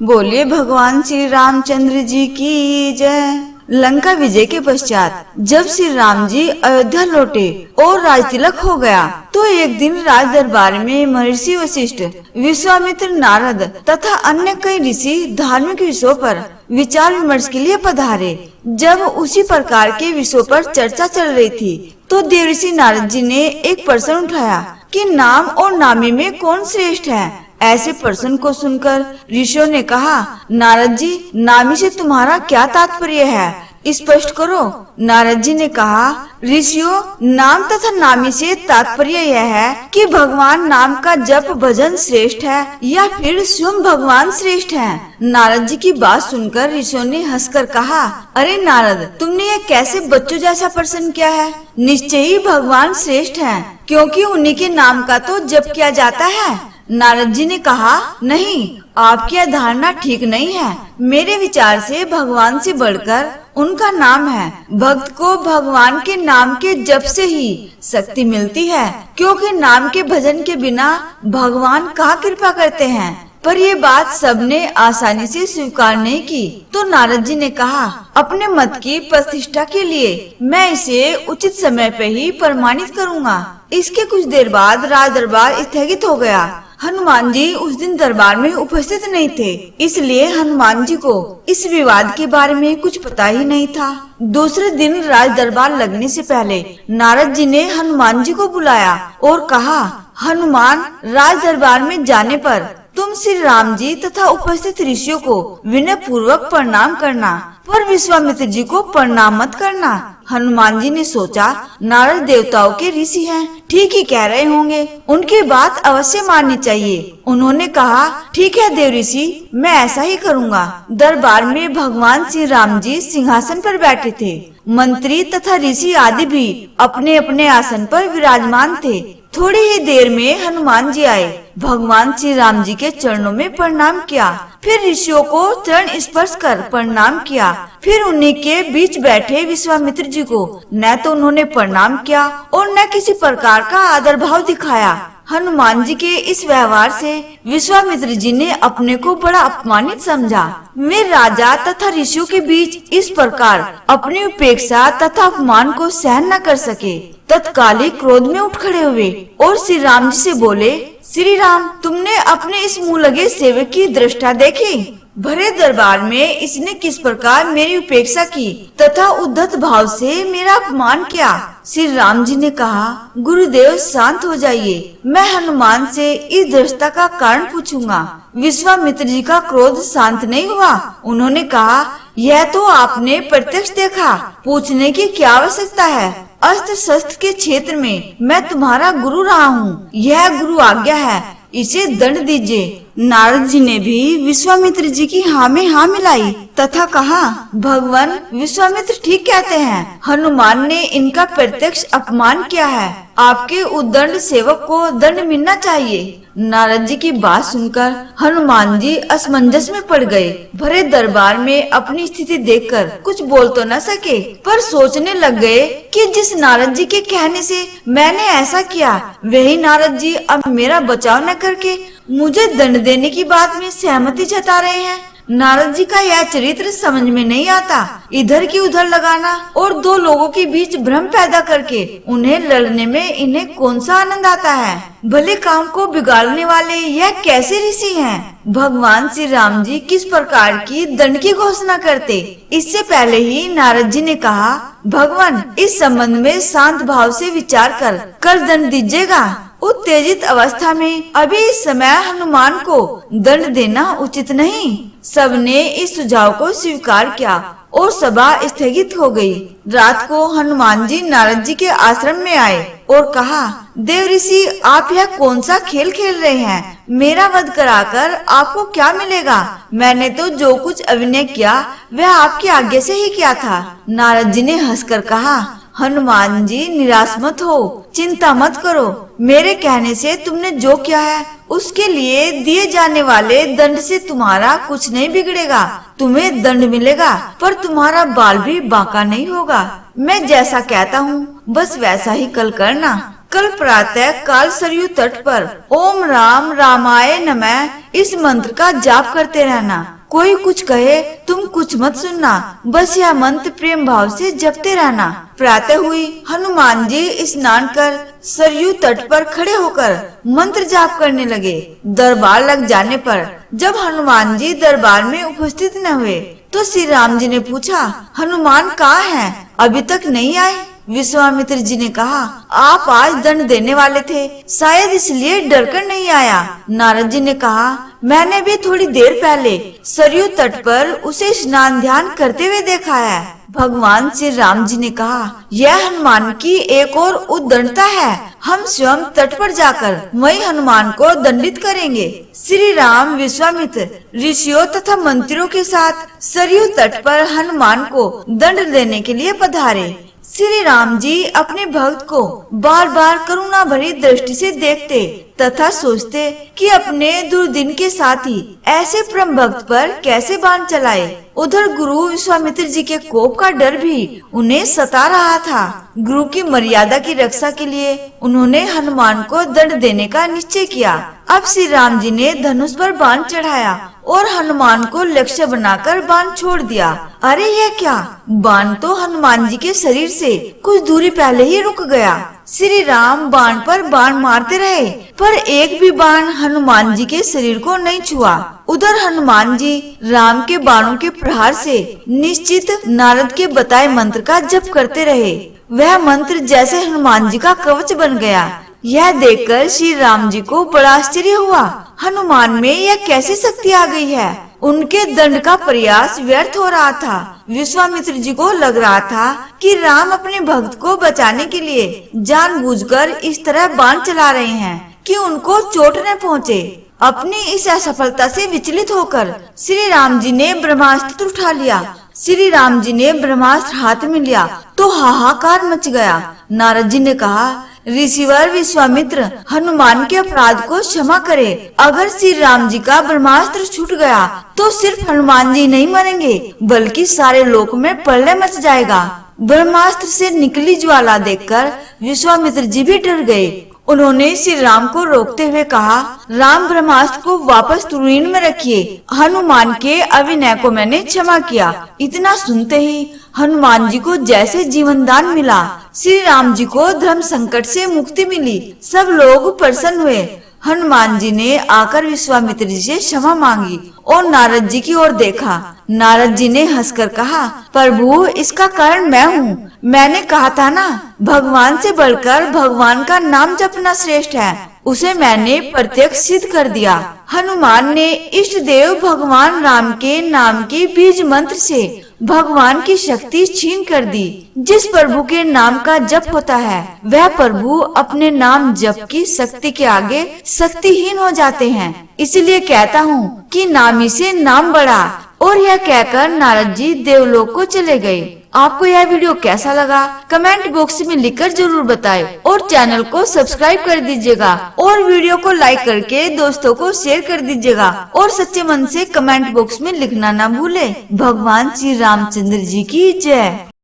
बोलिए भगवान श्री रामचंद्र जी की जय। लंका विजय के पश्चात जब श्री राम जी अयोध्या लौटे और राज तिलक हो गया, तो एक दिन राज दरबार में महर्षि वशिष्ठ, विश्वामित्र, नारद तथा अन्य कई ऋषि धार्मिक विषयों पर विचार विमर्श के लिए पधारे। जब उसी प्रकार के विषयों पर चर्चा चल रही थी, तो देवर्षि नारद जी ने एक प्रश्न उठाया कि नाम और नामी में कौन श्रेष्ठ है। ऐसे प्रश्न को सुनकर ऋषियों ने कहा, नारद जी, नामी से तुम्हारा क्या तात्पर्य है, स्पष्ट करो। नारद जी ने कहा, ऋषियों, नाम तथा नामी से तात्पर्य यह है कि भगवान नाम का जप भजन श्रेष्ठ है या फिर स्वयं भगवान श्रेष्ठ है। नारद जी की बात सुनकर ऋषियों ने हंसकर कहा, अरे नारद, तुमने ये कैसे बच्चों जैसा प्रश्न किया है। निश्चय ही भगवान श्रेष्ठ है, क्योंकि उन्हीं के नाम का तो जप किया जाता है। नारद जी ने कहा, नहीं, आपकी धारणा ठीक नहीं है। मेरे विचार से भगवान से बढ़कर उनका नाम है। भक्त को भगवान के नाम के जप से ही शक्ति मिलती है, क्योंकि नाम के भजन के बिना भगवान कहाँ कृपा करते हैं। पर ये बात सबने आसानी से स्वीकार नहीं की, तो नारद जी ने कहा, अपने मत की प्रतिष्ठा के लिए मैं इसे उचित समय पे ही प्रमाणित करूँगा। इसके कुछ देर बाद राज दरबार स्थगित हो गया। हनुमान जी उस दिन दरबार में उपस्थित नहीं थे, इसलिए हनुमान जी को इस विवाद के बारे में कुछ पता ही नहीं था। दूसरे दिन राज दरबार लगने से पहले नारद जी ने हनुमान जी को बुलाया और कहा, हनुमान, राज दरबार में जाने पर तुम श्री राम जी तथा उपस्थित ऋषियों को विनय पूर्वक प्रणाम करना, पर विश्वामित्र जी को प्रणाम मत करना। हनुमान जी ने सोचा, नारद देवताओं के ऋषि हैं, ठीक ही कह रहे होंगे, उनकी बात अवश्य माननी चाहिए। उन्होंने कहा, ठीक है देव ऋषि, मैं ऐसा ही करूँगा। दरबार में भगवान श्री राम जी सिंहासन पर बैठे थे। मंत्री तथा ऋषि आदि भी अपने अपने आसन पर विराजमान थे। थोड़ी ही देर में हनुमान जी आए, भगवान श्री राम जी के चरणों में प्रणाम किया, फिर ऋषियों को चरण स्पर्श कर प्रणाम किया, फिर उन्हीं के बीच बैठे विश्वामित्र जी को न तो उन्होंने प्रणाम किया और न किसी प्रकार का आदर भाव दिखाया। हनुमान जी के इस व्यवहार से विश्वामित्र जी ने अपने को बड़ा अपमानित समझा। वे राजा तथा ऋषियों के बीच इस प्रकार अपनी उपेक्षा तथा अपमान को सहन न कर सके। तत्कालिक क्रोध में उठ खड़े हुए और श्री राम जी से बोले, श्री राम, तुमने अपने इस मुँह लगे सेवक की दृष्टा देखी। भरे दरबार में इसने किस प्रकार मेरी उपेक्षा की तथा उद्धत भाव से मेरा अपमान किया। श्री राम जी ने कहा, गुरुदेव शांत हो जाइए, मैं हनुमान से इस दृष्टा का कारण पूछूंगा। विश्वामित्र जी का क्रोध शांत नहीं हुआ। उन्होंने कहा, यह तो आपने प्रत्यक्ष देखा, पूछने की क्या आवश्यकता है। अस्त्र शस्त्र के क्षेत्र में मैं तुम्हारा गुरु रहा हूँ, यह गुरु आज्ञा है, इसे दंड दीजिए। नारद जी ने भी विश्वामित्र जी की हाँ में हाँ मिलाई तथा कहा, भगवान विश्वामित्र ठीक कहते हैं, हनुमान ने इनका प्रत्यक्ष अपमान किया है, आपके उद्दंड सेवक को दंड मिलना चाहिए। नारद जी की बात सुनकर हनुमान जी असमंजस में पड़ गए। भरे दरबार में अपनी स्थिति देखकर कुछ बोल तो न सके, पर सोचने लग गए कि जिस नारद जी के कहने से मैंने ऐसा किया, वही नारद जी अब मेरा बचाव न करके मुझे दंड देने की बात में सहमति जता रहे हैं। नारद जी का यह चरित्र समझ में नहीं आता। इधर की उधर लगाना और दो लोगों के बीच भ्रम पैदा करके उन्हें लड़ने में इन्हें कौन सा आनंद आता है। भले काम को बिगाड़ने वाले यह कैसे ऋषि हैं। भगवान श्री राम जी किस प्रकार की दंड की घोषणा करते, इससे पहले ही नारद जी ने कहा, भगवान इस संबंध में शांत भाव से विचार कर दंड दीजिएगा। उत्तेजित अवस्था में अभी इस समय हनुमान को दंड देना उचित नहीं। सबने इस सुझाव को स्वीकार किया और सभा स्थगित हो गई। रात को हनुमान जी नारद जी के आश्रम में आए और कहा, देव ऋषि, आप यह कौन सा खेल खेल रहे हैं। मेरा वध कराकर आपको क्या मिलेगा। मैंने तो जो कुछ अभिनय किया वह आपकी आज्ञा से ही किया था। नारद जी ने हंसकर कहा, हनुमान जी निराश मत हो, चिंता मत करो। मेरे कहने से तुमने जो किया है उसके लिए दिए जाने वाले दंड से तुम्हारा कुछ नहीं बिगड़ेगा। तुम्हें दंड मिलेगा, पर तुम्हारा बाल भी बांका नहीं होगा। मैं जैसा कहता हूँ बस वैसा ही कल करना। कल प्रातः काल सरयू तट पर ओम राम रामाय नमः इस मंत्र का जाप करते रहना। कोई कुछ कहे तुम कुछ मत सुनना, बस यह मंत्र प्रेम भाव से जपते रहना। प्रातः हुई, हनुमान जी स्नान कर सरयू तट पर खड़े होकर मंत्र जाप करने लगे। दरबार लग जाने पर जब हनुमान जी दरबार में उपस्थित न हुए तो श्री राम जी ने पूछा, हनुमान कहाँ हैं? अभी तक नहीं आए? विश्वामित्र जी ने कहा, आप आज दंड देने वाले थे, शायद इसलिए डर कर नहीं आया। नारद जी ने कहा, मैंने भी थोड़ी देर पहले सरयू तट पर उसे स्नान ध्यान करते हुए देखा है। भगवान श्री राम जी ने कहा, यह हनुमान की एक और उद्दंडता है, हम स्वयं तट पर जाकर वही हनुमान को दंडित करेंगे। श्री राम विश्वामित्र ऋषियों तथा मंत्रियों के साथ सरयू तट पर हनुमान को दंड देने के लिए पधारे। श्री राम जी अपने भक्त को बार बार करुणा भरी दृष्टि से देखते तथा सोचते कि अपने दुर्दिन के साथी ऐसे परम भक्त पर कैसे बाण चलाए। उधर गुरु विश्वामित्र जी के कोप का डर भी उन्हें सता रहा था। गुरु की मर्यादा की रक्षा के लिए उन्होंने हनुमान को दंड देने का निश्चय किया। अब श्री राम जी ने धनुष पर बाण चढ़ाया और हनुमान को लक्ष्य बनाकर बाण छोड़ दिया। अरे यह क्या! बाण तो हनुमान जी के शरीर से कुछ दूरी पहले ही रुक गया। श्री राम बाण पर बाण मारते रहे पर एक भी बाण हनुमान जी के शरीर को नहीं छुआ। उधर हनुमान जी राम के बाणों के प्रहार से निश्चित नारद के बताए मंत्र का जप करते रहे। वह मंत्र जैसे हनुमान जी का कवच बन गया। यह देखकर श्री राम जी को बड़ा आश्चर्य हुआ। हनुमान में यह कैसी शक्ति आ गई है? उनके दंड का प्रयास व्यर्थ हो रहा था। विश्वामित्र जी को लग रहा था कि राम अपने भक्त को बचाने के लिए जानबूझकर इस तरह बाण चला रहे हैं कि उनको चोट न पहुँचे। अपनी इस असफलता से विचलित होकर श्री राम जी ने ब्रह्मास्त्र उठा लिया। श्री राम जी ने ब्रह्मास्त्र हाथ में लिया तो हाहाकार मच गया। नारद जी ने कहा, ऋषिवर विश्वामित्र हनुमान के अपराध को क्षमा करे। अगर श्री राम जी का ब्रह्मास्त्र छूट गया तो सिर्फ हनुमान जी नहीं मरेंगे बल्कि सारे लोक में प्रलय मच जाएगा। ब्रह्मास्त्र से निकली ज्वाला देखकर विश्वामित्र जी भी डर गए। उन्होंने श्री राम को रोकते हुए कहा, राम ब्रह्मास्त्र को वापस तुरीन में रखिए। हनुमान के अभिनय को मैंने क्षमा किया। इतना सुनते ही हनुमान जी को जैसे जीवन दान मिला। श्री राम जी को धर्म संकट से मुक्ति मिली। सब लोग प्रसन्न हुए। हनुमान जी ने आकर विश्वामित्र जी से क्षमा मांगी और नारद जी की ओर देखा। नारद जी ने हंसकर कहा, प्रभु इसका कारण मैं हूँ। मैंने कहा था ना, भगवान से बढ़कर भगवान का नाम जपना श्रेष्ठ है। उसे मैंने प्रत्यक्ष सिद्ध कर दिया। हनुमान ने इष्ट देव भगवान राम के नाम के बीज मंत्र से भगवान की शक्ति छीन कर दी। जिस प्रभु के नाम का जप होता है वह प्रभु अपने नाम जप की शक्ति के आगे शक्तिहीन हो जाते हैं। इसलिए कहता हूँ कि नामी से नाम बढ़ा। और यह कहकर नारद जी देवलोक को चले गए। आपको यह वीडियो कैसा लगा कमेंट बॉक्स में लिखकर जरूर बताएं और चैनल को सब्सक्राइब कर दीजिएगा और वीडियो को लाइक करके दोस्तों को शेयर कर दीजिएगा और सच्चे मन से कमेंट बॉक्स में लिखना ना भूले। भगवान श्री रामचंद्र जी की जय।